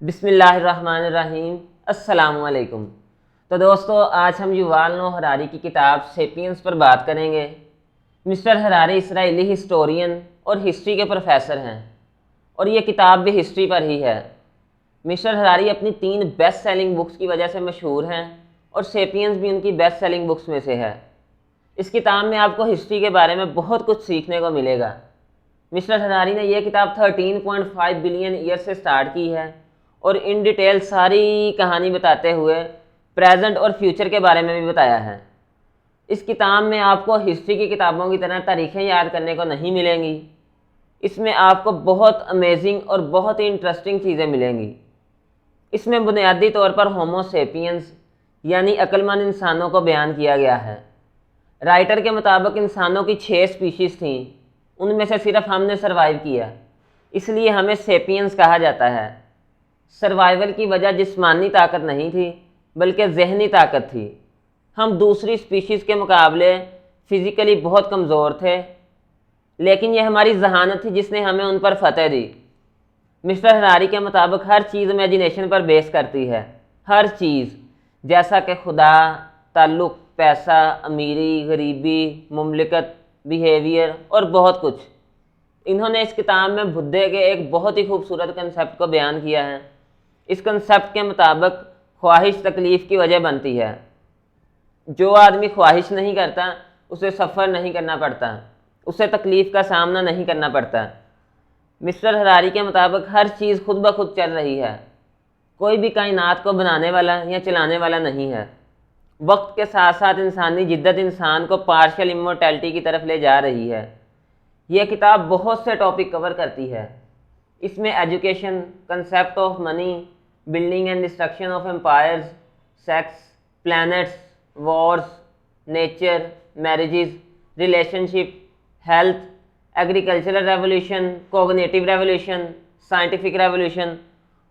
बिस्मिल्लाहिर्रहमानिर्रहीम। अस्सलामुअलैकुम। तो दोस्तों, आज हम युval नोह हरारी की किताब सेपियंस पर बात करेंगे। मिस्टर हरारी इसराइली हिस्टोरियन और हिस्ट्री के प्रोफेसर हैं और ये किताब भी हिस्ट्री पर ही है। मिस्टर हरारी अपनी 3 बेस्ट सेलिंग बुक्स की वजह से मशहूर हैं और सेपियंस भी उनकी बेस्ट सेलिंग बुक्स में से है। इस किताब में आपको हिस्ट्री के बारे में बहुत कुछ सीखने को मिलेगा। मिस्टर हरारी ने यह किताब 13.5 बिलियन ईयर से स्टार्ट की है और इन डिटेल सारी कहानी बताते हुए प्रेजेंट और फ्यूचर के बारे में भी बताया है। इस किताब में आपको हिस्ट्री की किताबों की तरह तारीखें याद करने को नहीं मिलेंगी। इसमें आपको बहुत अमेजिंग और बहुत ही इंटरेस्टिंग चीज़ें मिलेंगी। इसमें बुनियादी तौर पर होमो सेपियंस यानी अक्लमंद इंसानों को बयान किया गया है। राइटर के मुताबिक इंसानों की 6 स्पीशीज़ थीं, उनमें से सिर्फ हमने सर्वाइव किया, इसलिए हमें सेपियंस कहा जाता है। सर्वाइवल की वजह जिस्मानी ताकत नहीं थी बल्कि जहनी ताकत थी। हम दूसरी स्पीशीज़ के मुकाबले फ़िज़िकली बहुत कमज़ोर थे, लेकिन यह हमारी जहानत थी जिसने हमें उन पर फतह दी। मिस्टर हरारी के मुताबिक हर चीज़ इमेजिनेशन पर बेस करती है। हर चीज़, जैसा कि खुदा, ताल्लुक़, पैसा, अमीरी, गरीबी, मुमलिकत, बिहेवियर और बहुत कुछ। इन्होंने इस किताब में बुद्धे के एक बहुत ही खूबसूरत कंसेप्ट को बयान किया है। इस कंसेप्ट के मुताबिक ख्वाहिश तकलीफ़ की वजह बनती है। जो आदमी ख्वाहिश नहीं करता उसे सफ़र नहीं करना पड़ता, उसे तकलीफ़ का सामना नहीं करना पड़ता। मिस्टर हरारी के मुताबिक हर चीज़ खुद ब खुद चल रही है। कोई भी कायनात को बनाने वाला या चलाने वाला नहीं है। वक्त के साथ साथ इंसानी जिद्दत इंसान को पार्शियल इमोर्टैलिटी की तरफ ले जा रही है। यह किताब बहुत से टॉपिक कवर करती है। इसमें education, concept of money, building and destruction of empires, sex, planets, wars, nature, marriages, relationship, health, agricultural revolution, cognitive revolution, scientific revolution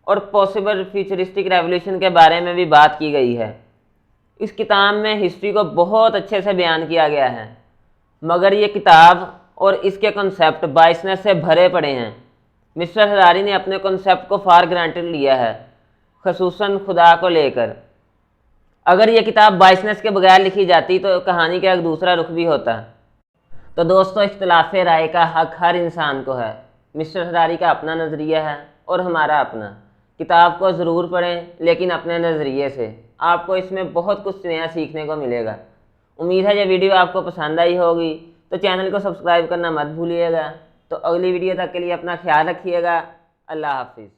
और पॉसिबल फ्यूचरिस्टिक रेवोल्यूशन के बारे में भी बात की गई है। इस किताब में हिस्ट्री को बहुत अच्छे से बयान किया गया है, मगर ये किताब और इसके कॉन्सेप्ट बाइसनेस से भरे पड़े हैं। मिस्टर हरारी ने अपने कॉन्सेप्ट को फॉर ग्रांटेड लिया है, ख़ुसूसन खुदा को लेकर। अगर ये किताब बाइसनेस के बगैर लिखी जाती तो कहानी का एक दूसरा रुख भी होता। तो दोस्तों, इख्तिलाफ राय का हक हर इंसान को है। मिस्टर हरारी का अपना नज़रिया है और हमारा अपना। किताब को ज़रूर पढ़ें, लेकिन अपने नज़रिए से। आपको इसमें बहुत कुछ नया सीखने को मिलेगा। उम्मीद है ये वीडियो आपको पसंद आई होगी, तो चैनल को सब्सक्राइब करना मत भूलिएगा। तो अगली वीडियो तक के लिए अपना ख्याल रखिएगा। अल्लाह हाफिज़।